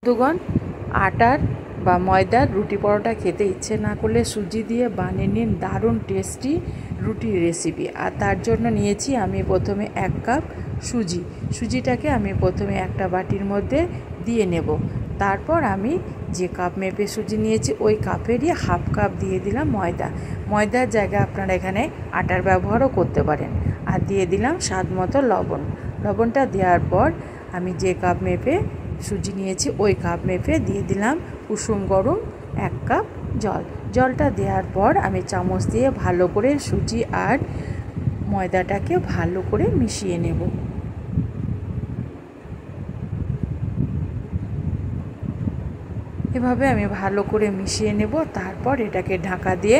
বন্ধুগণ, আটার বা ময়দার রুটি পরোটা খেতে ইচ্ছে না করলে সুজি দিয়ে বানিয়ে নিন দারুণ টেস্টি রুটির রেসিপি। আর তার জন্য নিয়েছি আমি প্রথমে 1 কাপ সুজিটাকে আমি প্রথমে একটা বাটির মধ্যে দিয়ে নেব। তারপর আমি যে কাপ মেপে সুজি নিয়েছি ওই কাপেরই হাফ কাপ দিয়ে দিলাম ময়দার জায়গায় আপনারা এখানে আটার ব্যবহারও করতে পারেন। আর দিয়ে দিলাম স্বাদ মতো লবণটা দেওয়ার পর আমি যে কাপ মেপে সুজি নিয়েছি ওই কাপ মেপে দিয়ে দিলাম কুসুম গরম 1 কাপ জলটা দেওয়ার পর আমি চামচ দিয়ে ভালো করে সুজি আর ময়দাটাকে ভালো করে মিশিয়ে নেব। এভাবে আমি ভালো করে মিশিয়ে নেব। তারপর এটাকে ঢাকা দিয়ে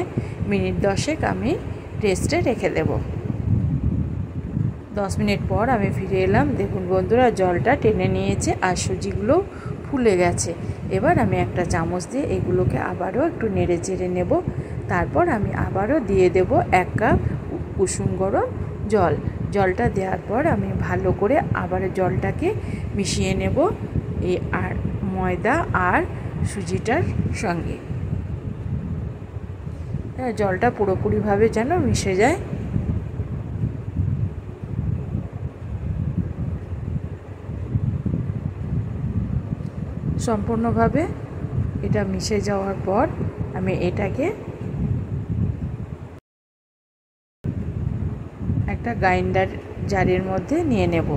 মিনিট 10 আমি রেস্টে রেখে দেব। 10 মিনিট পর আমি ফিরে এলাম। দেখুন বন্ধুরা, জলটা টেনে নিয়েছে আর সুজিগুলো ফুলে গেছে। এবার আমি একটা চামচ দিয়ে এগুলোকে আবারও একটু নেড়ে চেড়ে নেব। তারপর আমি আবারও দিয়ে দেব 1 কাপ কুসুম গরম জলটা দেওয়ার পর আমি ভালো করে আবার জলটাকে মিশিয়ে নেব এই আর ময়দা আর সুজিটার সঙ্গে। জলটা পুরোপুরিভাবে যেন মিশে যায়। সম্পূর্ণভাবে এটা মিশে যাওয়ার পর আমি এটাকে একটা গ্রাইন্ডার জারের মধ্যে নিয়ে নেব।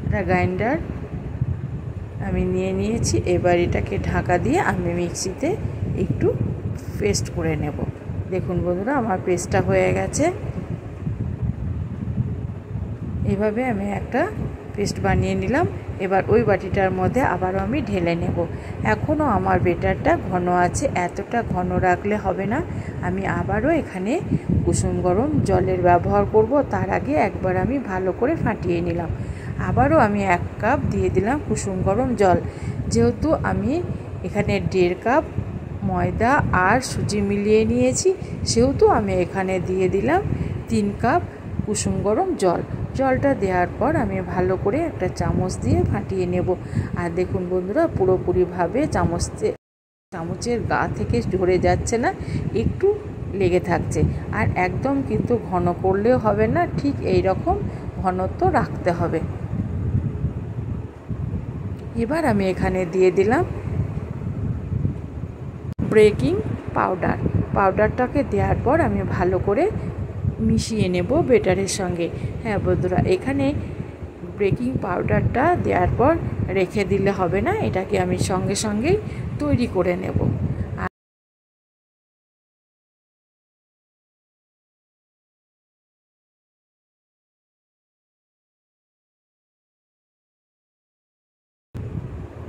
একটা গ্রাইন্ডার আমি নিয়েছি। এবার এটাকে ঢাকা দিয়ে আমি মিক্সিতে একটু পেস্ট করে নেব। দেখুন বন্ধুরা, আমার পেস্টটা হয়ে গেছে। এভাবে আমি একটা পেস্ট বানিয়ে নিলাম। এবার ওই বাটিটার মধ্যে আবারও আমি ঢেলে নেব। এখনও আমার বেটারটা ঘন আছে, এতটা ঘন রাখলে হবে না। আমি আবারও এখানে কুসুম গরম জলের ব্যবহার করব। তার আগে একবার আমি ভালো করে ফাটিয়ে নিলাম। আবারও আমি 1 কাপ দিয়ে দিলাম কুসুম গরম জল। যেহেতু আমি এখানে 1.5 কাপ ময়দা আর সুজি মিলিয়ে নিয়েছি, সেহেতু আমি এখানে দিয়ে দিলাম 3 কাপ কুসুম গরম জলটা দেওয়ার পর আমি ভালো করে একটা চামচ দিয়ে ফাটিয়ে নেব। আর দেখুন বন্ধুরা, পুরোপুরিভাবে চামচের গা থেকে ঝরে যাচ্ছে না, একটু লেগে থাকছে। আর একদম কিন্তু ঘন করলেও হবে না, ঠিক এই রকম ঘনত্ব রাখতে হবে। এবার আমি এখানে দিয়ে দিলাম বেকিং পাউডারটাকে দেওয়ার পর আমি ভালো করে মিশিয়ে নেব বেটারের সঙ্গে। হ্যাঁ বন্ধুরা, এখানে বেকিং পাউডারটা দেওয়ার পর রেখে দিলে হবে না, এটাকে আমি সঙ্গে সঙ্গেই তৈরি করে নেব।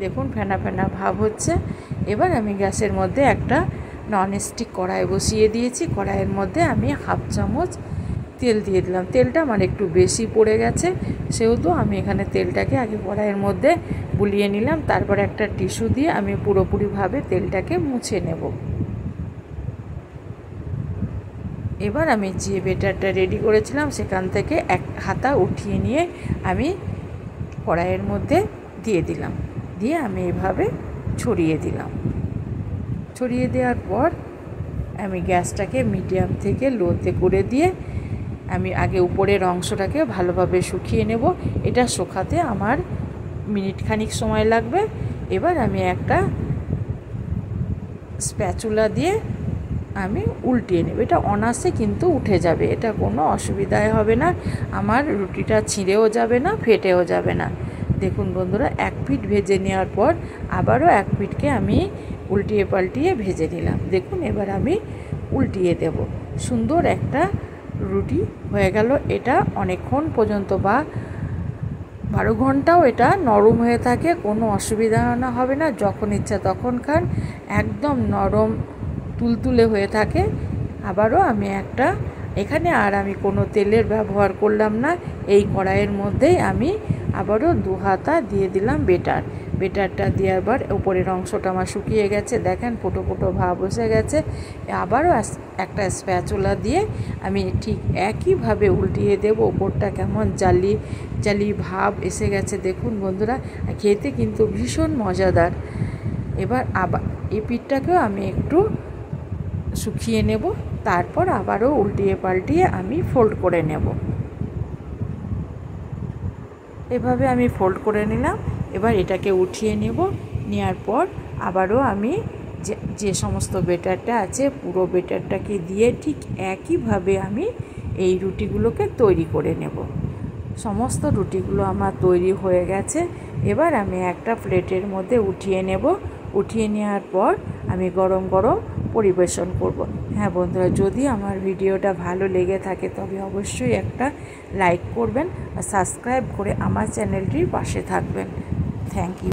দেখুন ফেনা ফেনা ভাব হচ্ছে। এবার আমি গ্যাসের মধ্যে একটা ননস্টিক কড়াই বসিয়ে দিয়েছি। কড়াইয়ের মধ্যে আমি হাফ চামচ তেল দিয়ে দিলাম। তেলটা আমার একটু বেশি পড়ে গেছে, সেহেতু আমি এখানে তেলটাকে আগে কড়াইয়ের মধ্যে বুলিয়ে নিলাম। তারপর একটা টিস্যু দিয়ে আমি পুরোপুরিভাবে তেলটাকে মুছে নেব। এবার আমি যে বেটারটা রেডি করেছিলাম সেখান থেকে 1 হাতা উঠিয়ে নিয়ে আমি কড়াইয়ের মধ্যে দিয়ে দিলাম। দিয়ে আমি এভাবে ছড়িয়ে দিলাম। ছড়িয়ে দেওয়ার পর আমি গ্যাসটাকে মিডিয়াম থেকে লোতে করে দিয়ে আমি আগে উপরের অংশটাকে ভালোভাবে শুকিয়ে নেব। এটা শুকাতে আমার মিনিট খানিক সময় লাগবে। এবার আমি একটা স্প্যাচুলা দিয়ে আমি উল্টিয়ে নেব। এটা অনায়াসে কিন্তু উঠে যাবে, এটা কোনো অসুবিধাই হবে না। আমার রুটিটা ছিঁড়েও যাবে না, ফেটেও যাবে না। দেখুন বন্ধুরা, 1 পিঠ ভেজে নেওয়ার পর আবারও 1 পিঠকে আমি উল্টিয়ে পাল্টিয়ে ভেজে নিলাম। দেখুন এবার আমি উল্টিয়ে দেব। সুন্দর একটা রুটি হয়ে গেল। এটা অনেকক্ষণ পর্যন্ত বা 12 ঘন্টাও এটা নরম হয়ে থাকে, কোনো অসুবিধা হবে না। যখন ইচ্ছা তখন খান, একদম নরম তুলতুলে হয়ে থাকে। আবারও আমি এখানে আর আমি কোনো তেলের ব্যবহার করলাম না। এই কড়াইয়ের মধ্যেই আমি আবারও 2 হাতা দিয়ে দিলাম বেটারটা দেওয়ার পর উপরের অংশটা আমার শুকিয়ে গেছে, দেখেন ফুটো ফুটো ভাব বসে গেছে। আবারও একটা স্প্যাচুলা দিয়ে আমি ঠিক একইভাবে উল্টিয়ে দেব। ওপরটা কেমন জালি জালি ভাব এসে গেছে দেখুন বন্ধুরা, খেতে কিন্তু ভীষণ মজাদার। এবার আবার এই পিঠটাকেও আমি একটু শুকিয়ে নেব, তারপর আবারও উল্টিয়ে পাল্টিয়ে আমি ফোল্ড করে নেব। এভাবে আমি ফোল্ড করে নিলাম। এবার এটাকে উঠিয়ে নেব, নেওয়ার পর আবারও আমি যে সমস্ত বেটারটা আছে পুরো বেটারটাকে দিয়ে ঠিক একইভাবে আমি এই রুটিগুলোকে তৈরি করে নেব। সমস্ত রুটিগুলো আমার তৈরি হয়ে গেছে। এবার আমি একটা প্লেটের মধ্যে উঠিয়ে নেব। উঠিয়ে নেওয়ার পর আমি গরম গরম পরিবেশন করব। হ্যাঁ বন্ধুরা, যদি আমার ভিডিওটা ভালো লেগে থাকে তবে অবশ্যই একটা লাইক করবেন আর সাবস্ক্রাইব করে আমার চ্যানেলটির পাশে থাকবেন। Thank you.